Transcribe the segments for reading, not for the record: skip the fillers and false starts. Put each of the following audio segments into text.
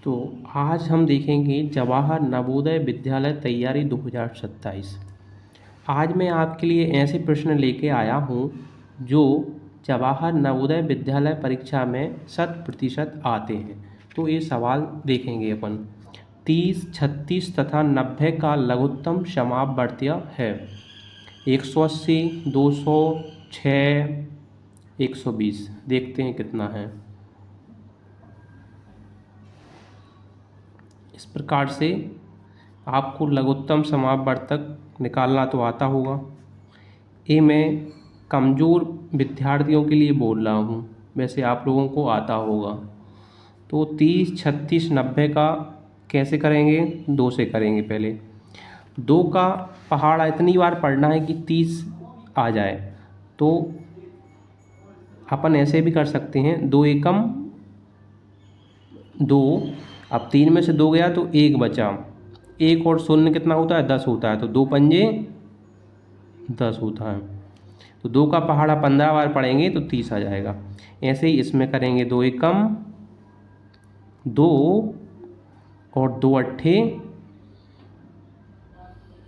तो आज हम देखेंगे जवाहर नवोदय विद्यालय तैयारी 2027। आज मैं आपके लिए ऐसे प्रश्न लेके आया हूँ जो जवाहर नवोदय विद्यालय परीक्षा में 100% आते हैं। तो ये सवाल देखेंगे अपन। 30, 36 तथा 90 का लघुत्तम समापवर्तीय है। 180, 200, 6, 120। देखते हैं कितना है। इस प्रकार से आपको लघुत्तम समापवर्तक निकालना तो आता होगा। ये मैं कमज़ोर विद्यार्थियों के लिए बोल रहा हूँ, वैसे आप लोगों को आता होगा। तो 30, 36, 90 का कैसे करेंगे? 2 से करेंगे पहले। 2 का पहाड़ा इतनी बार पढ़ना है कि 30 आ जाए। तो अपन ऐसे भी कर सकते हैं, 2 एकम 2। अब 3 में से 2 गया तो 1 बचा। 1 और 0 कितना होता है? 10 होता है। तो 2 पंजे 10 होता है। तो 2 का पहाड़ा 15 बार पढ़ेंगे तो 30 आ जाएगा। ऐसे ही इसमें करेंगे, 2 एकम 2 और 2 अट्ठे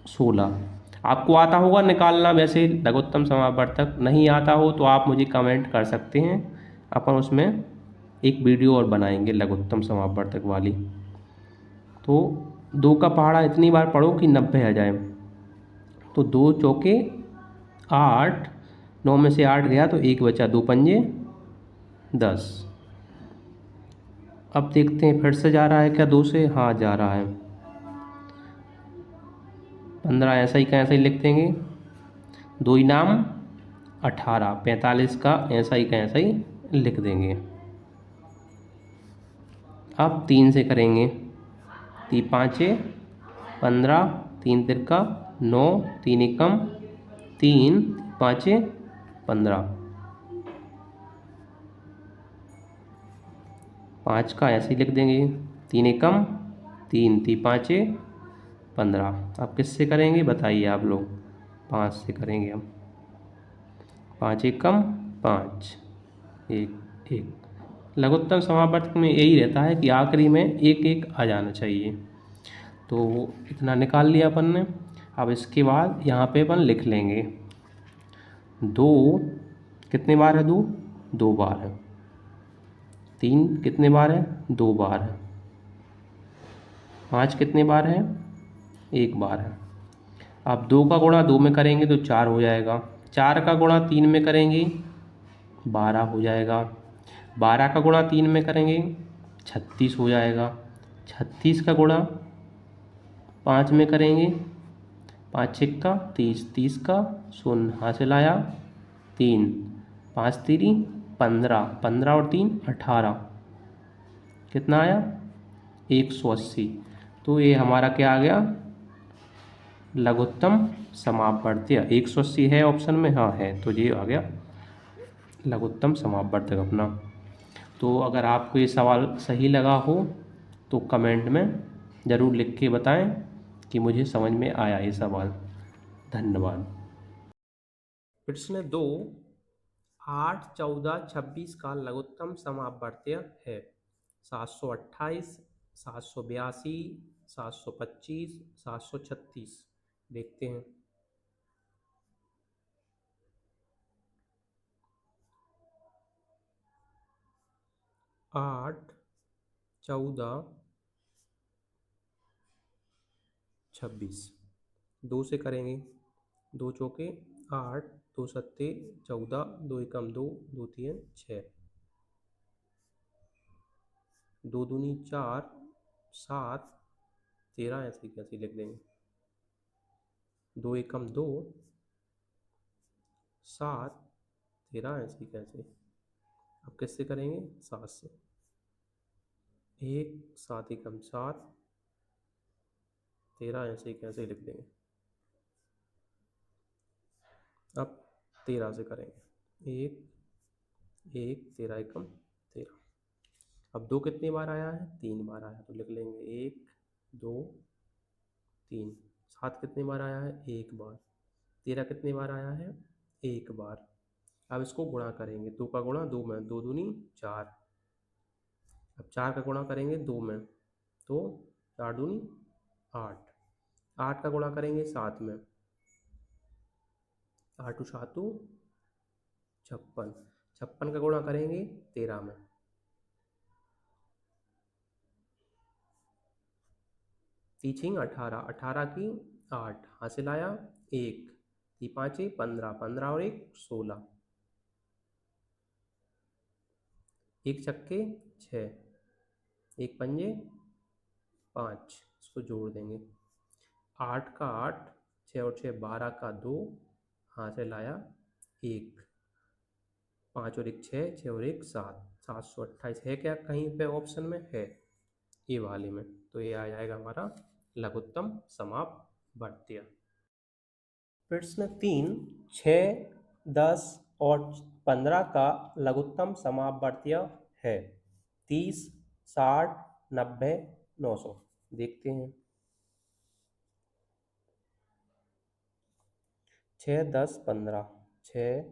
16। आपको आता होगा निकालना वैसे लघुत्तम समापवर्तक। नहीं आता हो तो आप मुझे कमेंट कर सकते हैं, अपन उसमें एक वीडियो और बनाएंगे लघुत्तम समापवर्तक वाली। तो 2 का पहाड़ा इतनी बार पढ़ो कि 90 आ जाए। तो 2 चौके 8, 9 में से 8 गया तो 1 बचा। 2 पंजे 10। अब देखते हैं फिर से जा रहा है क्या 2 से? हाँ, जा रहा है। 15 ऐसा ही का ऐसा ही लिख देंगे। 2 इनाम 18, 45 का ऐसा ही का ऐसा ही लिख देंगे। अब 3 से करेंगे। 3 पाँचे 15, 3 तिरका 9, 3 एकम 3, पाँचे 15। 5 का ऐसे ही लिख देंगे। 3 एकम 3, 3 पाँचे 15। अब किससे करेंगे बताइए आप लोग? 5 से करेंगे हम। 5 एकम 5, 1 1। लघुत्तम समापवर्तक में यही रहता है कि आखिरी में 1 1 आ जाना चाहिए। तो इतना निकाल लिया अपन ने। अब इसके बाद यहाँ पे अपन लिख लेंगे 2 कितने बार है? 2 2 बार है। 3 कितने बार है? 2 बार है। 5 कितने बार है? 1 बार है। अब 2 का गुणा 2 में करेंगे तो 4 हो जाएगा। 4 का गुणा 3 में करेंगे 12 हो जाएगा। 12 का गुणा 3 में करेंगे 36 हो जाएगा। 36 का गुणा 5 में करेंगे 5 छिक्का 30, 30 का 0 हासिल आया 3, 5 तिरी 15, 15 और 3 18। कितना आया? 180। तो ये हमारा क्या आ गया? लघुत्तम समापवर्तीय। 180 है ऑप्शन में? हाँ है। तो ये आ गया लघुत्तम समापवर्तक अपना। तो अगर आपको ये सवाल सही लगा हो तो कमेंट में ज़रूर लिख के बताएं कि मुझे समझ में आया ये सवाल। धन्यवाद। प्रश्न 2, 8, 14, 26 का लघुत्तम समापवर्तीय है। 728, 782, 725, 736। देखते हैं। 8, 14, 26। 2 से करेंगे। 2 चौके 8, 2 सत्ते 14, 2 एकम 2, 2 तीन 6, 2 दूनी 4, 7, 13 ऐसे कैसे लिख देंगे। 2 एकम 2, 7, 13 ऐसे कैसे। अब किससे करेंगे? 7 से। 1, 7 एकम 7, 13 ऐसे कैसे लिख देंगे। अब 13 से करेंगे। 1, 1, 13 एकम 13। अब 2 कितनी बार आया है? 3 बार आया, तो लिख लेंगे 1, 2, 3। 7 कितनी बार आया है? 1 बार। 13 कितनी बार आया है? 1 बार। अब इसको गुणा करेंगे। 2 का गुणा 2 में, 2 दूनी 4। अब 4 का गुणा करेंगे 2 में, तो 4 दूनी 8, 8 का गुणा करेंगे 7 में, 8 7 56, 56 का गुणा करेंगे 13 में, 3 18, 18 की 8 हासिल आया 1, 3 5 15, 15 और 1 16, 1 छक्के 6, 1 पंजे 5, इसको जोड़ देंगे, 8 का 8, 6 और 6 12 का 2 हासिल आया 1, 5 और 1 6, 6 और 1 7, 728 है क्या कहीं पे ऑप्शन में है ए वाले में, तो ये आ जाएगा हमारा लघुत्तम समापवर्तीय। प्रश्न 3, 6, 10 और 15 का लघुत्तम समापवर्तीय है 30, 60, 90, 900। देखते हैं 6 10 15, 6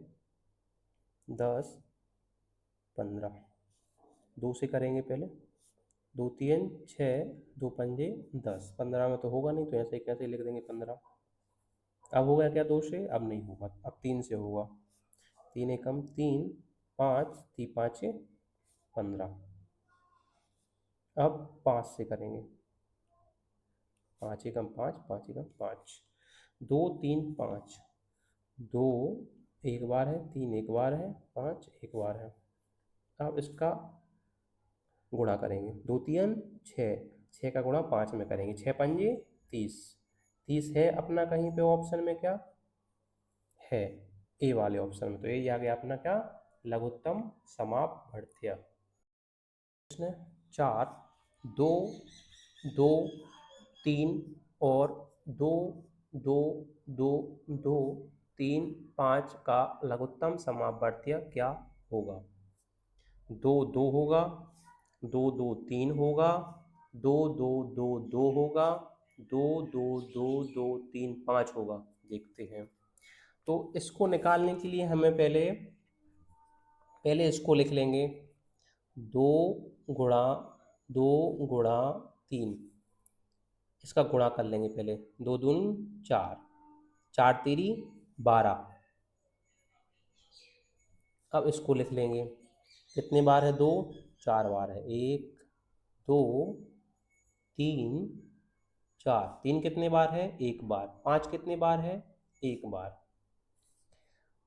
10 15, 2 से करेंगे पहले, 2 3 6, 2 पंजे 10, 15 में तो होगा नहीं, तो ऐसे कैसे लिख देंगे 15। अब हो गया क्या 2 से, अब नहीं होगा, अब 3 से होगा, 3 एकम 3, 5 3 5 15, अब 5 से करेंगे, 5 एकम 5, 5 एकम 5, 2 3 5, 2 एक बार है, 3 एक बार है, 5 एक बार है। अब इसका गुणा करेंगे, 2 3 6, 6 का गुणा 5 में करेंगे, 6 पंजे 30, 30 है अपना कहीं पे ऑप्शन में क्या है, ए वाले ऑप्शन में, तो ये आ गया अपना क्या लघुत्तम समापवर्तीय। प्रश्न 4, 2 2 3 और 2 2 2 2 3 5 का लघुत्तम समापवर्तीय क्या होगा। 2 2 होगा, 2 2 3 होगा, 2 2 2 2 होगा, 2 2 2 2 3 5 होगा। देखते हैं, तो इसको निकालने के लिए हमें पहले इसको लिख लेंगे, 2 गुणा 2 गुणा 3, इसका गुणा कर लेंगे पहले, 2 दूनी 4, 4 तेरी 12, अब इसको लिख लेंगे, कितने बार है 2, 4 बार है, 1 2 3 4, 3 कितने बार है 1 बार, 5 कितने बार है 1 बार,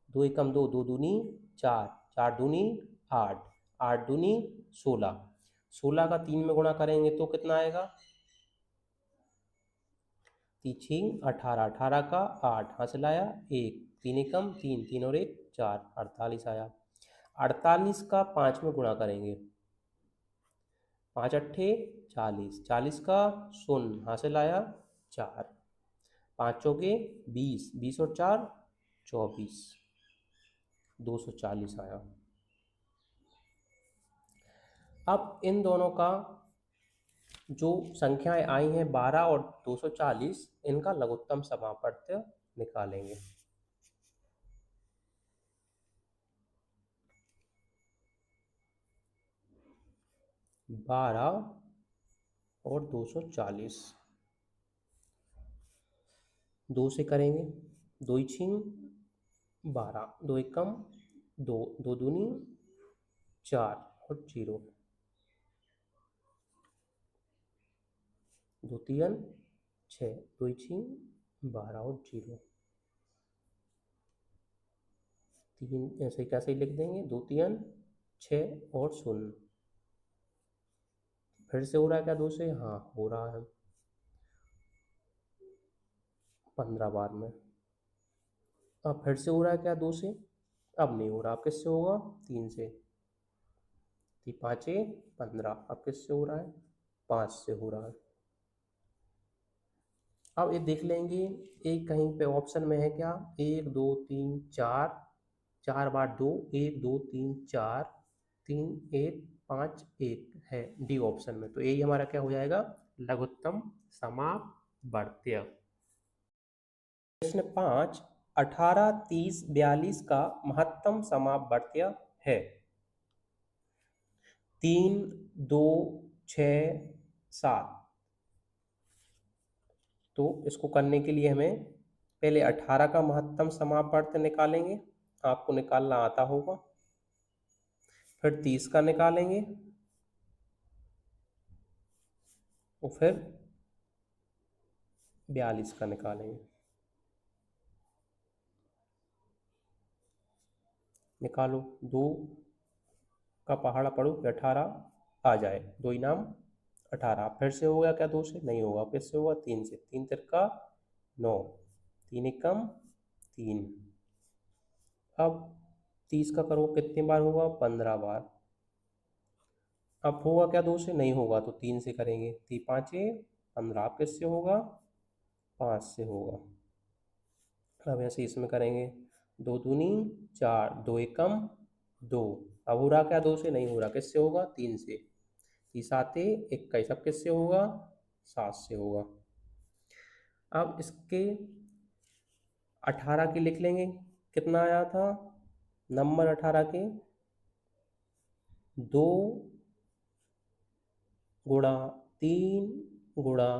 2 एकम 2, 2 दूनी 4, 4 दूनी 8, 8 दूनी 16, 16 का 3 में गुणा करेंगे तो कितना आएगा, 3 18, 18 का 8 हासिल आया 1, 3 एकम 3, 3 और 1 4, 48 आया। 48 का 5 में गुणा करेंगे, 5 अट्ठे 40, 40 का 0 हासिल आया 4, 5 चौके 20, 20 और 4 24, 240 आया। अब इन दोनों का जो संख्याएं आई हैं 12 और 240, इनका लघुत्तम समापवर्त्य निकालेंगे। बारह और 240, 2 से करेंगे, 2 छीं 12, 2 एकम 2, 2 दूनी 4 और 0, 2 तीन 6, 2 छीं 12 और 0, 3 ऐसे कैसे लिख देंगे, 2 तीन 6 और 0, फिर से हो रहा है क्या 2 से, हाँ हो रहा है 15 बार में। अब फिर से हो रहा है क्या 2 से, अब नहीं हो रहा, अब किससे होगा 3 से, 3 5 15, अब किससे हो रहा है 5 से हो रहा है। अब ये देख लेंगे एक कहीं पे ऑप्शन में है क्या, 1 2 3 4, 4 बार 2, 1 2 3 4, 3 1 5 1 है डी ऑप्शन में, तो यही हमारा क्या हो जाएगा लघुत्तम समापवर्त्य। प्रश्न 5, 18 30 42 का महत्तम समापवर्त्य है 3 2 6 7, तो इसको करने के लिए हमें पहले 18 का महत्तम समापवर्त निकालेंगे, आपको निकालना आता होगा। फिर 30 का निकालेंगे और फिर 42 का निकालेंगे। निकालो, 2 का पहाड़ा पढ़ो, 18 आ जाए, 2 इनाम 18। फिर से होगा क्या? 2 से नहीं होगा, फिर से होगा 3 से, 3 तिरका 9, 3 एकम 3। अब 30 का करो, कितने बार होगा? 15 बार। अब होगा क्या? 2 से नहीं होगा तो 3 से करेंगे, 3 पाँचे 15। अब किससे होगा? 5 से होगा। अब ऐसे इसमें करेंगे, 2 दूनी 4, 2 एकम 2। अब हो रहा क्या? 2 से नहीं हो रहा, किससे होगा? 3 से, 3 साते 21। अब किससे होगा? 7 से होगा। अब इसके 18 के लिख लेंगे, कितना आया था नंबर 18 के? 2 गुणा 3 गुणा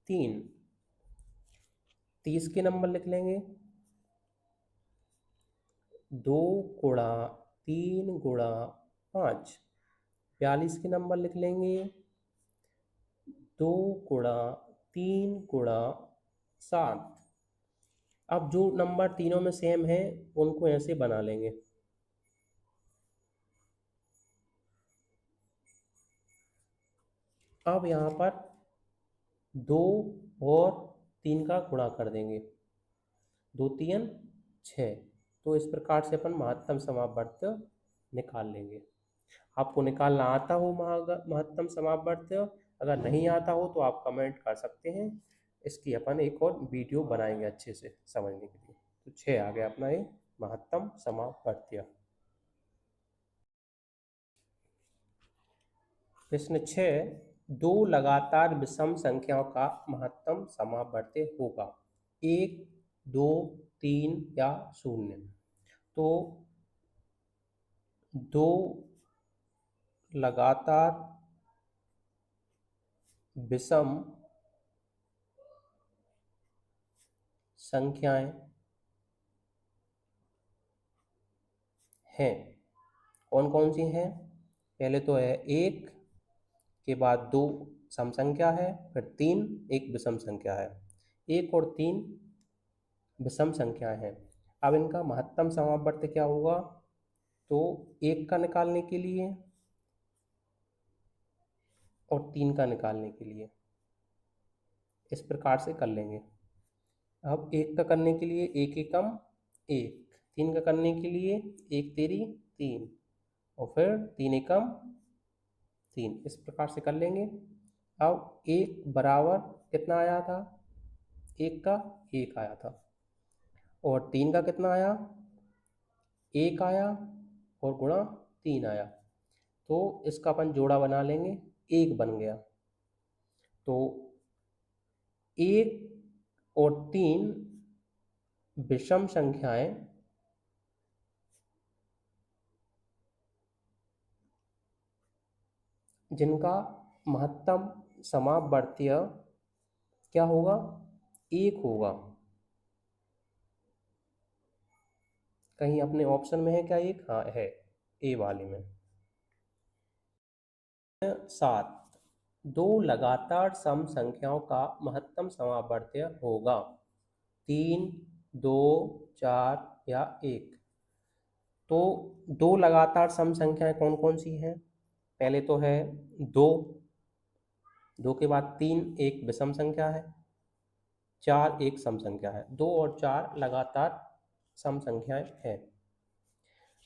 3। 30 के नंबर लिख लेंगे, 2 गुणा 3 गुणा 5। 42 के नंबर लिख लेंगे, 2 गुणा 3 गुणा 7। अब जो नंबर तीनों में सेम है उनको ऐसे बना लेंगे। अब यहाँ पर 2 और 3 का गुणा कर देंगे, 2 3 6। तो इस प्रकार से अपन महत्तम समापवर्त निकाल लेंगे। आपको निकालना आता हो महत्तम समापवर्त, अगर नहीं आता हो तो आप कमेंट कर सकते हैं, इसकी अपन एक और वीडियो बनाएंगे अच्छे से समझने के लिए। तो 6 आ गया अपना ये महत्तम समापवर्त्य। प्रश्न 6, 2 लगातार विषम संख्याओं का महत्तम समापवर्त्य होगा, 1 2 3 या 0। तो 2 लगातार विषम संख्याएं हैं, कौन कौन सी हैं? पहले तो है 1 के बाद 2 सम संख्या है, फिर 3 एक विषम संख्या है। 1 और 3 विषम संख्याएं हैं। अब इनका महत्तम समापवर्त्य क्या होगा? तो 1 का निकालने के लिए और 3 का निकालने के लिए इस प्रकार से कर लेंगे। अब 1 का करने के लिए 1 एकम 1, 3 का करने के लिए 1 तेरी 3 और फिर 3 एकम 3, इस प्रकार से कर लेंगे। अब 1 बराबर कितना आया था? 1 का 1 आया था। और 3 का कितना आया? 1 आया और गुणा 3 आया। तो इसका अपन जोड़ा बना लेंगे, 1 बन गया। तो 1 और 3 विषम संख्याएं जिनका महत्तम समापवर्त्य क्या होगा? 1 होगा। कहीं अपने ऑप्शन में है क्या 1? हाँ है, ए वाले में। 7, 2 लगातार सम संख्याओं का महत्तम समापवर्त्य होगा, 3 2 4 या 1। तो 2 लगातार सम संख्याएं कौन कौन सी हैं? पहले तो है 2, 2 के बाद 3 एक विषम संख्या है, 4 एक सम संख्या है। 2 और 4 लगातार सम संख्याएं हैं।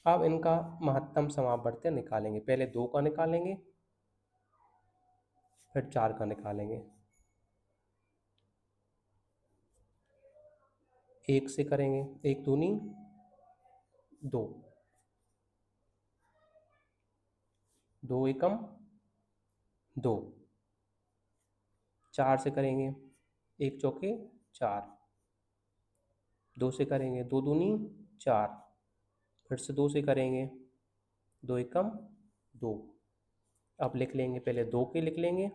अब इनका महत्तम समापवर्त्य निकालेंगे, पहले 2 का निकालेंगे फिर 4 का निकालेंगे। 1 से करेंगे, 1 दूनी 2, 2 एकम 2। 4 से करेंगे, 1 चौके 4, 2 से करेंगे, 2 दूनी 4, फिर से 2 से करेंगे, 2 एकम 2। अब लिख लेंगे, पहले 2 के लिख लेंगे,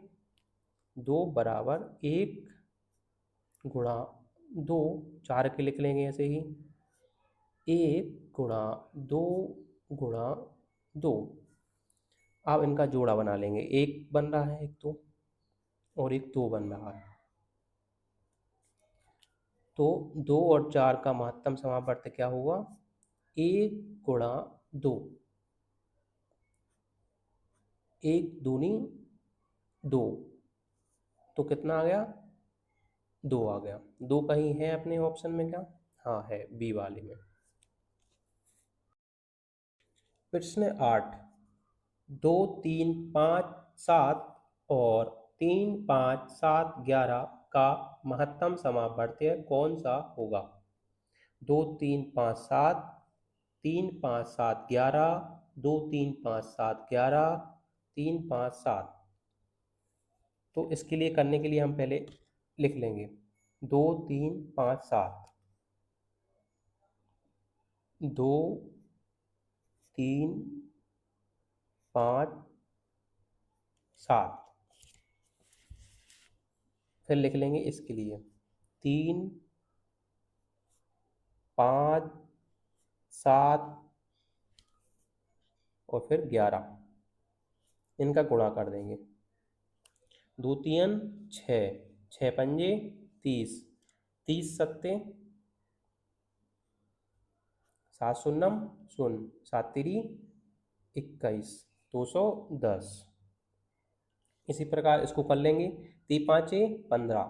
2 बराबर 1 गुणा 2, 4 के लिख लेंगे ऐसे ही, 1 गुणा 2 गुणा 2। अब इनका जोड़ा बना लेंगे, एक बन रहा है एक तो, और एक 2 बन रहा है। तो 2 और 4 का महत्तम समावर्त क्या होगा? 1 गुणा 2, 1 दूनी 2, तो कितना आ गया? 2 आ गया। 2 कहीं है अपने ऑप्शन में क्या? हाँ है, बी वाले में। प्रश्न 8, 2 3 5 7 और 3 5 7 11 का महत्तम समावर्त्य कौन सा होगा? 2 3 5 7, 3 5 7 11, 2 3 5 7 11, 3 5 7। तो इसके लिए करने के लिए हम पहले लिख लेंगे 2 3 5 7, 2 3 5 7। फिर लिख लेंगे इसके लिए 3 5 7 और फिर 11, इनका गुणा कर देंगे। 2 3 6, 6 पंजे 30, 30 सत्ते 7 शून्यम शून्य, 7 तिरी 21, 210। इसी प्रकार इसको कर लेंगे, 3 पाँचे 15,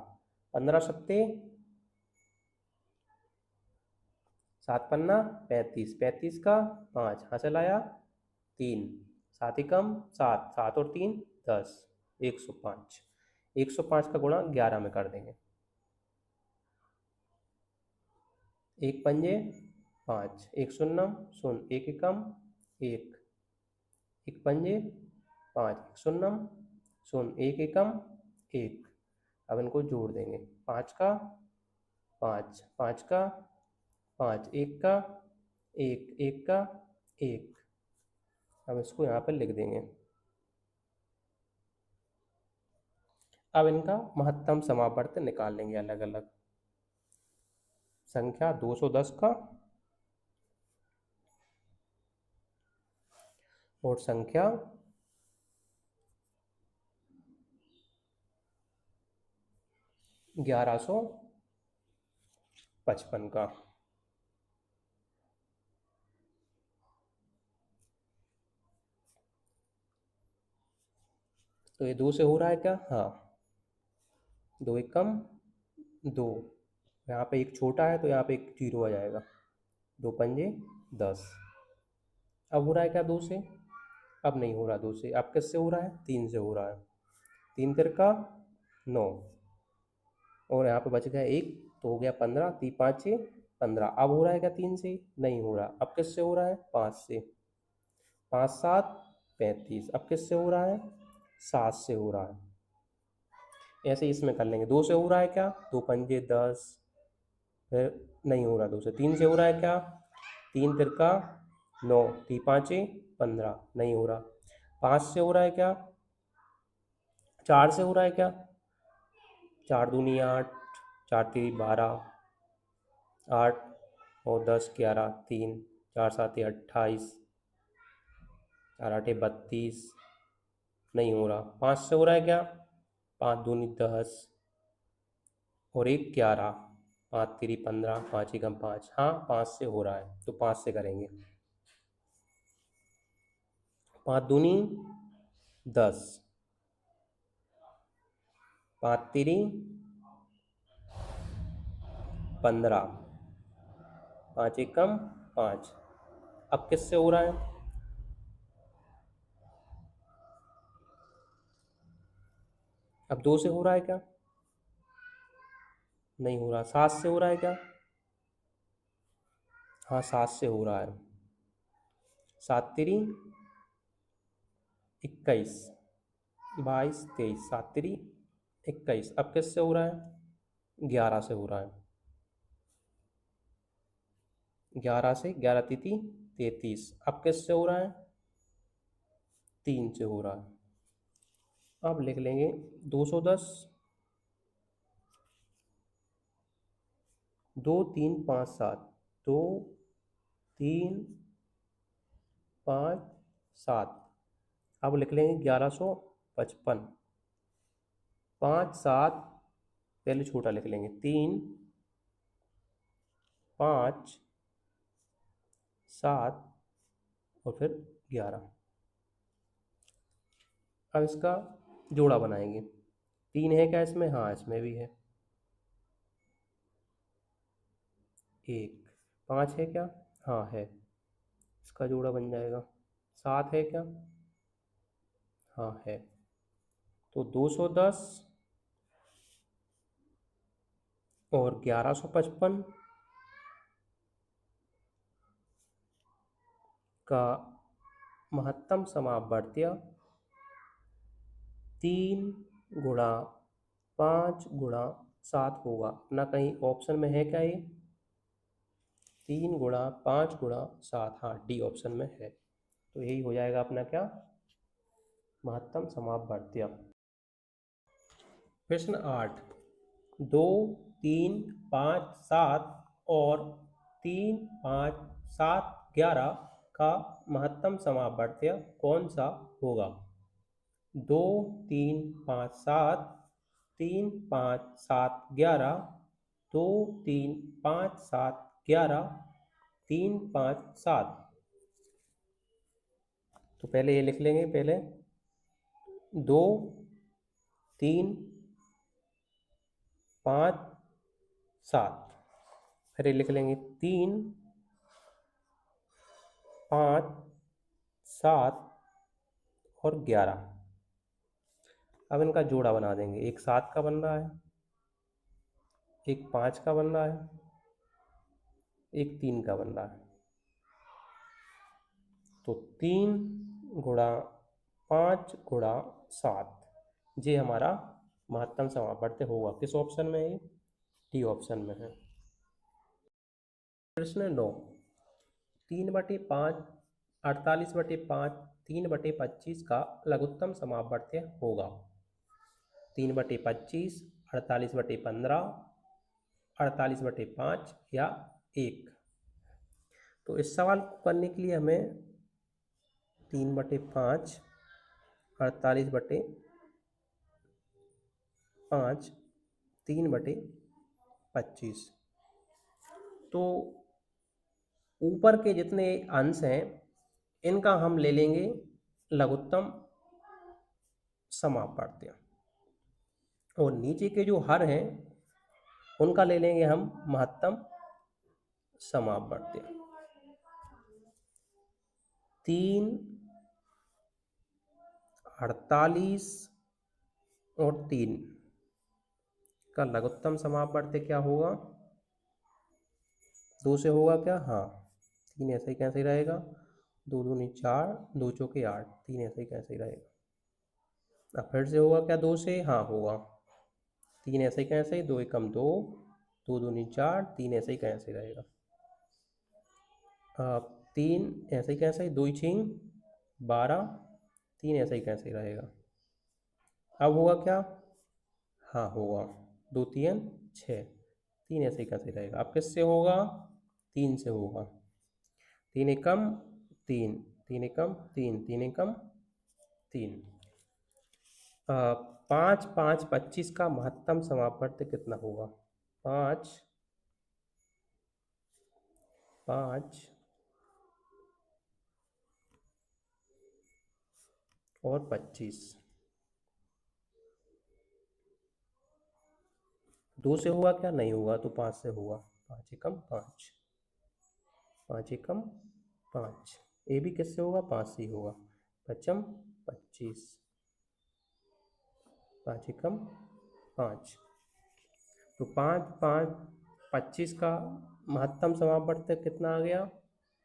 15 सत्ते 7 पन्ना 35, 35 का 5 हासिल आया 3, 7 एकम 7, 7 और 3 10, 105। 105 का गुणा 11 में कर देंगे। 1 पंजे 5, 1 शून्यम शून्य, 1 एकम 1, 1 पंजे 5, 1 शून्यम शून्य, 1 एकम 1। अब इनको जोड़ देंगे, 5 का 5, 5 का 5, 1 का 1, 1 का 1। अब इसको यहाँ पर लिख देंगे। अब इनका महत्तम समावर्त निकाल लेंगे अलग अलग। संख्या 210 का और संख्या 1155 का। तो ये 2 से हो रहा है क्या? हाँ, 2 एकम 2, यहाँ पे एक छोटा है तो यहाँ पे एक जीरो आ जाएगा। 2 पंजे 10। अब हो रहा है क्या 2 से? अब नहीं हो रहा 2 से। अब किससे हो रहा है? 3 से हो रहा है। 3 तिरका 9, और यहाँ पे बच गया 1, तो हो गया 15, 3 5 15। अब हो रहा है क्या 3 से? नहीं हो रहा। अब किससे हो रहा है? 5 से। 5 7 35। अब किससे हो रहा है? 7 से हो रहा है। ऐसे ही इसमें कर लेंगे। 2 से हो रहा है क्या? 2 पंजे 10, फिर नहीं हो रहा 2 से। 3 से हो रहा है क्या? 3 तिरका 9, 3 5 15, नहीं हो रहा। 5 से हो रहा है क्या? 4 से हो रहा है क्या? 4 दूनी 8, 4 तीन 12, 8 और 10 11, 3 4 7 28, 4 8 32, नहीं हो रहा। 5 से हो रहा है क्या? 5 दूनी 10 और 1 11, 5 3 15, 5 एकम 5। हाँ 5 से हो रहा है, तो 5 से करेंगे। 5 दूनी 10, 5 तिरी 15, 5 एकम 5। अब किससे हो रहा है? अब 2 से हो रहा है क्या? नहीं हो रहा। 7 से हो रहा है क्या? हाँ 7 से हो रहा है। 7 तिरी 21, 22 23, 7 तिरी 21। अब किससे हो रहा है? 11 से हो रहा है। 11 से, 11 तिथि 33। अब किससे हो रहा है? 3 से हो रहा है। अब लिख लेंगे 210 2 3 5 7, 2 3 5 7। अब लिख लेंगे 1155। 5 7, पहले छोटा लिख लेंगे, 3 5 7 और फिर 11। अब इसका जोड़ा बनाएंगे। 3 है क्या इसमें? हाँ, इसमें भी है। 1 5 है क्या? हाँ है। इसका जोड़ा बन जाएगा। 7 है क्या? हाँ है। तो 210 और 1155 का महत्तम समापवर्त्य 3 गुणा 5 गुणा 7 होगा। ना कहीं ऑप्शन में है क्या ये? 3 गुणा 5 गुणा 7, हाँ डी ऑप्शन में है। तो यही हो जाएगा अपना क्या? महत्तम समापवर्त्य। प्रश्न 8, 2 3 5 7 और 3 5 7 11 का महत्तम समापवर्त्य कौन सा होगा? 2 3 5 7, 3 5 7 11, 2 3 5 7 11, 3 5 7। तो पहले ये लिख लेंगे, पहले 2 3 5 7, फिर ये लिख लेंगे 3 5 7 और 11। अब इनका जोड़ा बना देंगे। एक 7 का बन रहा है, एक 5 का बन रहा है, एक 3 का बन रहा है। तो 3 गुणा 5 गुणा 7, ये हमारा महत्तम समापवर्त्य होगा। किस ऑप्शन में है? डी ऑप्शन में है। प्रश्न 9, 3/5 48/5 3/25 का लघुत्तम समापवर्त्य होगा। 3/25, 48/15, 48/5 या 1। तो इस सवाल को करने के लिए हमें 3/5, 48/5, 3/25। तो ऊपर के जितने अंश हैं इनका हम ले लेंगे लघुत्तम समापवर्त्य, और नीचे के जो हर हैं उनका ले लेंगे हम महत्तम समापवर्त्य। 3, 48 और 3 का लघुत्तम समापवर्त्य क्या होगा? 2 से होगा क्या? हाँ, 3 ऐसे ही कैसे ही रहेगा। 2 दूनी 4, 2 चौके 8, 3 ऐसे ही कैसे ही रहेगा। अब फिर से होगा क्या? 2 से? हाँ होगा। 3 ऐसे ही कैसे ही, 2 एकम 2, 2 दूनी 4, 3 ऐसे ही कैसे ही रहेगा। 3 ऐसे ही कैसे ही, 2 छींग 12, 3 ऐसे ही कैसे ही रहेगा। अब होगा क्या? हाँ होगा। 2 3 6, 3 ऐसे ही कैसे ही रहेगा। अब किससे होगा? 3 से होगा। 3 एकम 3, 3 एकम 3, 3 एकम 3। 5 5 25 का महत्तम समापवर्त्य कितना होगा? 5 5 और 25, 2 से होगा क्या? नहीं होगा, तो 5 से होगा। 5 एकम 5, 5 एकम 5। ये भी किससे होगा? 5 से ही होगा। 5 25, 5 एकम 5। तो 5 5 25 का महत्तम समापवर्त्य कितना आ गया?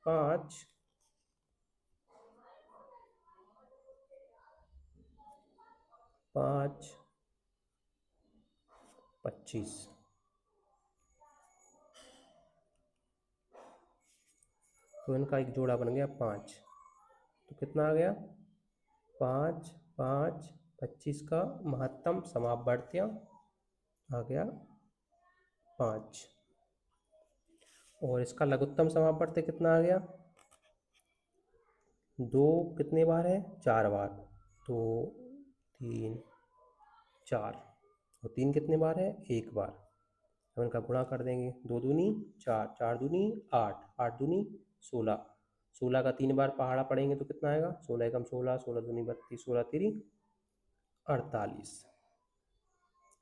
5 5 25। तो इनका एक जोड़ा बन गया 5। तो कितना आ गया? 5 5 25 का महत्तम समापवर्त्य आ गया 5। और इसका लघुत्तम समापवर्त्य कितना आ गया, 2 कितने बार है, 4 बार, 2 3 4, और 3 कितने बार है, 1 बार। हम इनका गुणा कर देंगे, 2 दूनी 4, 4 दूनी 8, 8 दूनी 16, 16 का 3 बार पहाड़ा पड़ेंगे तो कितना आएगा, 16 एकम 16, 16 दूनी 32, 16 तिरी 48।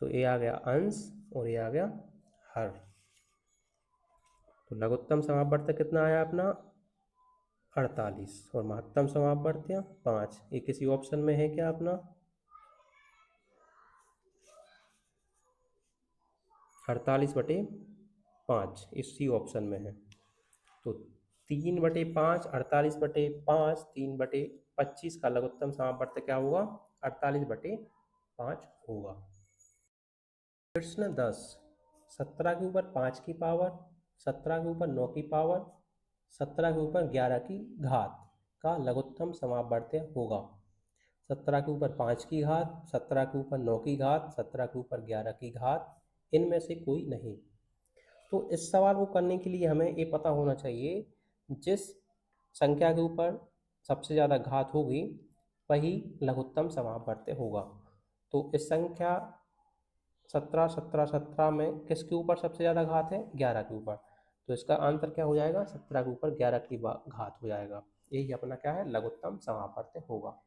तो ये आ गया अंश और ये आ गया हर। तो लघुत्तम समापवर्त्य कितना आया अपना, 48, और महत्तम समापवर्त्य 5। ये किसी ऑप्शन में है क्या अपना, 48/5 इसी ऑप्शन में है। तो 3/5, 48/5, 3/25 का लघुत्तम समापवर्त्य क्या होगा, 48/5 होगा। प्रश्न 10, 17 के ऊपर 5 की पावर, 17 के ऊपर 9 की पावर, 17 के ऊपर 11 की घात का लघुत्तम समापवर्त्य होगा। 17 के ऊपर 5 की घात, 17 के ऊपर 9 की घात, 17 के ऊपर 11 की घात, इनमें से कोई नहीं। तो इस सवाल को करने के लिए हमें ये पता होना चाहिए, जिस संख्या के ऊपर सबसे ज़्यादा घात होगी वही लघुत्तम समापवर्त्य होगा। तो इस संख्या 17 17 17 में किसके ऊपर सबसे ज़्यादा घात है, 11 के ऊपर। तो इसका आंसर क्या हो जाएगा, 17 के ऊपर 11 की घात हो जाएगा। यही अपना क्या है, लघुत्तम समापवर्त्य होगा।